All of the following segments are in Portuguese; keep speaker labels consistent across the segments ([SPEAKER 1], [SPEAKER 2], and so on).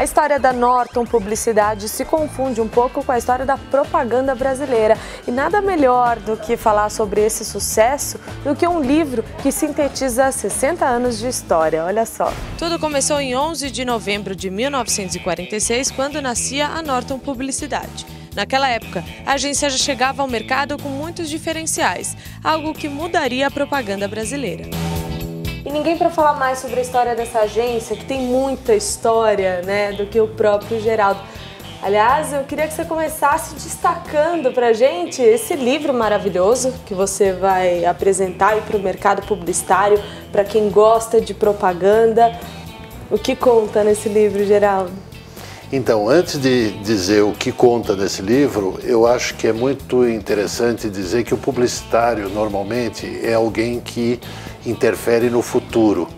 [SPEAKER 1] A história da Norton Publicidade se confunde um pouco com a história da propaganda brasileira. E nada melhor do que falar sobre esse sucesso do que um livro que sintetiza 60 anos de história. Olha só. Tudo começou em 11 de novembro de 1946, quando nascia a Norton Publicidade. Naquela época, a agência já chegava ao mercado com muitos diferenciais, algo que mudaria a propaganda brasileira. E ninguém para falar mais sobre a história dessa agência, que tem muita história, né, do que o próprio Geraldo. Aliás, eu queria que você começasse destacando pra gente esse livro maravilhoso que você vai apresentar para o mercado publicitário, para quem gosta de propaganda. O que conta nesse livro, Geraldo?
[SPEAKER 2] Então, antes de dizer o que conta nesse livro, eu acho que é muito interessante dizer que o publicitário, normalmente, é alguém que interfere no futuro,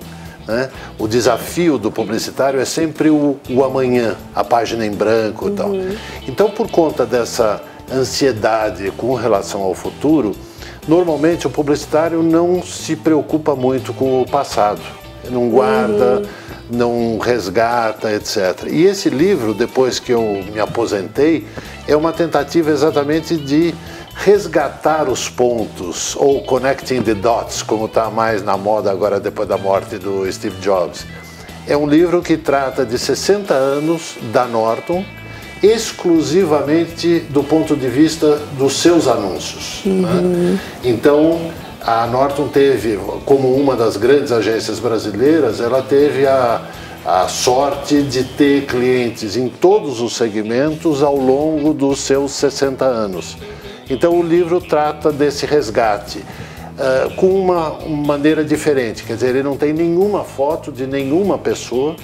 [SPEAKER 2] né? O desafio do publicitário é sempre o amanhã, a página em branco e tal. Então, por conta dessa ansiedade com relação ao futuro, normalmente o publicitário não se preocupa muito com o passado, não guarda, não resgata, etc. E esse livro, depois que eu me aposentei, é uma tentativa exatamente de resgatar os pontos, ou connecting the dots, como está mais na moda agora depois da morte do Steve Jobs. É um livro que trata de 60 anos da Norton, exclusivamente do ponto de vista dos seus anúncios, né? Então, a Norton teve, como uma das grandes agências brasileiras, ela teve a sorte de ter clientes em todos os segmentos ao longo dos seus 60 anos. Então o livro trata desse resgate com uma maneira diferente, quer dizer, ele não tem nenhuma foto de nenhuma pessoa,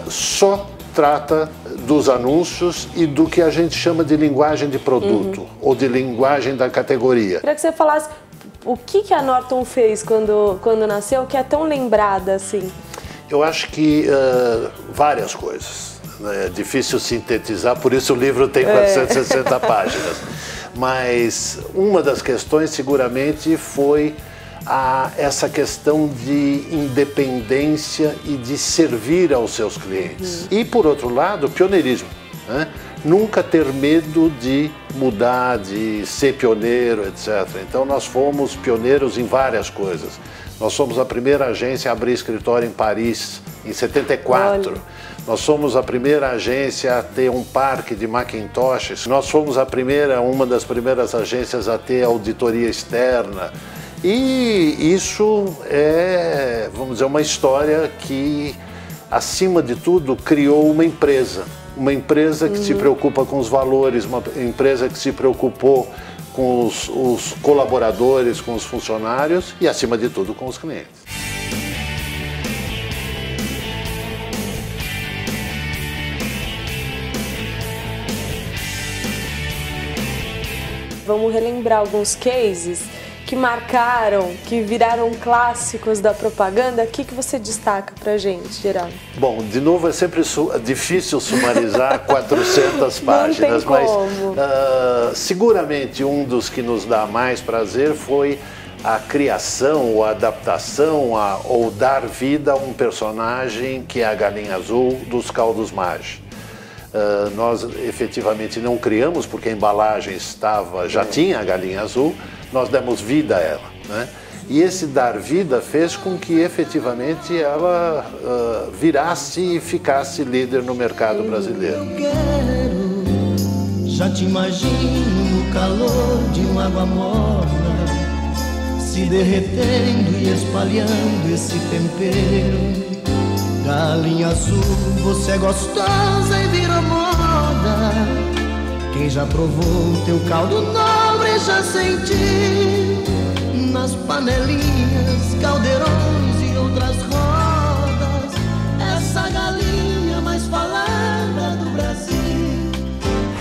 [SPEAKER 2] só trata dos anúncios e do que a gente chama de linguagem de produto, ou de linguagem da categoria.
[SPEAKER 1] Queria que você falasse o que a Norton fez quando nasceu, que é tão lembrada assim?
[SPEAKER 2] Eu acho que várias coisas. É difícil sintetizar, por isso o livro tem 460 páginas. Mas uma das questões seguramente foi essa questão de independência e de servir aos seus clientes. E por outro lado, pioneirismo, né? Nunca ter medo de mudar, de ser pioneiro, etc. Então nós fomos pioneiros em várias coisas. Nós somos a primeira agência a abrir escritório em Paris, em 74. Olha. Nós somos a primeira agência a ter um parque de Macintoshes. Nós fomos uma das primeiras agências a ter auditoria externa. E isso é, vamos dizer, uma história que, acima de tudo, criou uma empresa. Uma empresa que se preocupa com os valores, uma empresa que se preocupou com os colaboradores, com os funcionários e, acima de tudo, com os clientes.
[SPEAKER 1] Vamos relembrar alguns cases que marcaram, que viraram clássicos da propaganda. O que você destaca pra gente, Geraldo?
[SPEAKER 2] Bom, de novo, é sempre difícil sumarizar 400 páginas,
[SPEAKER 1] mas
[SPEAKER 2] seguramente um dos que nos dá mais prazer foi a criação, ou a adaptação, ou dar vida a um personagem que é a Galinha Azul dos Caldos Maggi. Nós efetivamente não criamos, porque a embalagem já tinha a Galinha Azul, nós demos vida a ela, né? E esse dar vida fez com que efetivamente ela virasse e ficasse líder no mercado brasileiro.
[SPEAKER 3] Eu quero, já te imagino no calor de uma água morna, se derretendo e espalhando esse tempero. Galinha azul, você é gostosa e vira moda. Quem já provou teu caldo nobre já sentiu nas panelinhas, caldeirões e outras rodas. Essa galinha mais falada do Brasil.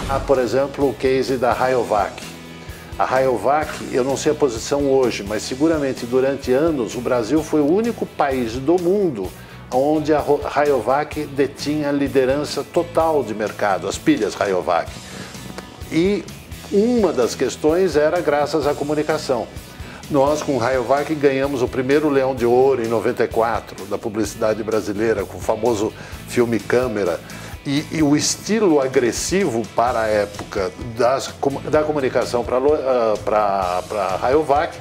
[SPEAKER 2] Há, por exemplo, o case da Rayovac. A Rayovac, eu não sei a posição hoje, mas seguramente durante anos o Brasil foi o único país do mundo onde a Rayovac detinha a liderança total de mercado, as pilhas Rayovac. E uma das questões era graças à comunicação. nós com Rayovac ganhamos o primeiro Leão de Ouro em 94 da publicidade brasileira, com o famoso filme Câmera. E o estilo agressivo para a época da comunicação para a Rayovac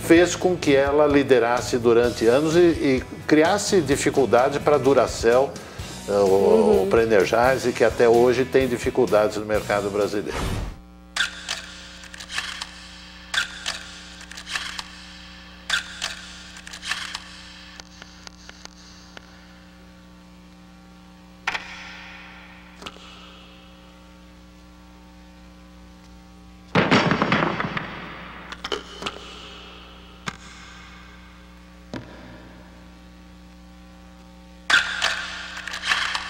[SPEAKER 2] fez com que ela liderasse durante anos e criasse dificuldade para a Duracell, para a Energize, que até hoje tem dificuldades no mercado brasileiro.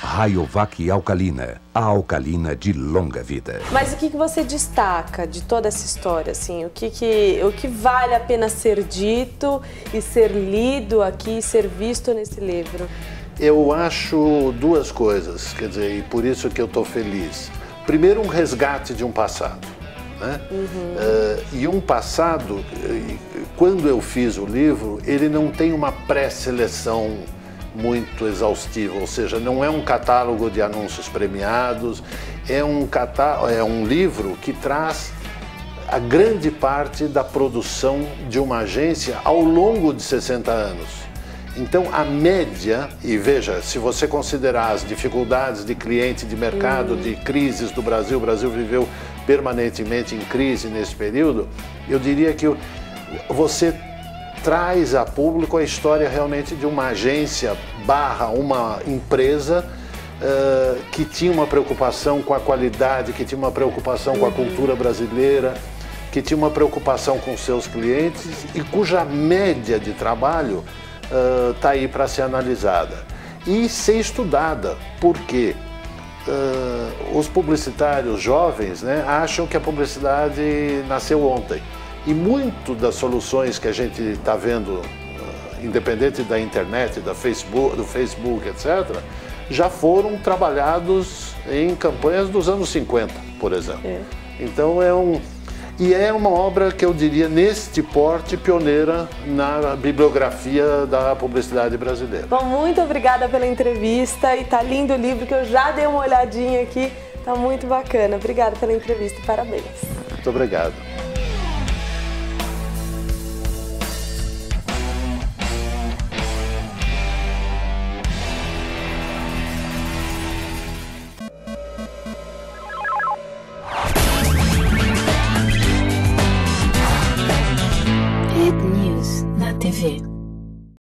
[SPEAKER 4] Rayovac Alcalina, a alcalina de longa vida.
[SPEAKER 1] Mas o que você destaca de toda essa história, assim? O que vale a pena ser dito e ser lido aqui, ser visto nesse livro?
[SPEAKER 2] Eu acho duas coisas, quer dizer, e por isso que eu estou feliz. Primeiro, um resgate de um passado, né? E um passado, quando eu fiz o livro, ele não tem uma pré-seleção muito exaustivo, ou seja, não é um catálogo de anúncios premiados, é um livro que traz a grande parte da produção de uma agência ao longo de 60 anos. Então, a média, e veja, se você considerar as dificuldades de cliente, de mercado, de crises do Brasil, o Brasil viveu permanentemente em crise nesse período, eu diria que você traz a público a história realmente de uma agência / uma empresa que tinha uma preocupação com a qualidade, que tinha uma preocupação com a cultura brasileira, que tinha uma preocupação com seus clientes e cuja média de trabalho está aí para ser analisada e ser estudada, porque os publicitários jovens, né, acham que a publicidade nasceu ontem. E muito das soluções que a gente está vendo, independente da internet, do Facebook, etc., já foram trabalhados em campanhas dos anos 50, por exemplo. Então é uma obra que eu diria, neste porte, pioneira na bibliografia da publicidade brasileira.
[SPEAKER 1] Bom, muito obrigada pela entrevista e tá lindo o livro que eu já dei uma olhadinha aqui, tá muito bacana. Obrigada pela entrevista e parabéns.
[SPEAKER 2] Muito obrigado.
[SPEAKER 5] Hit News na TV.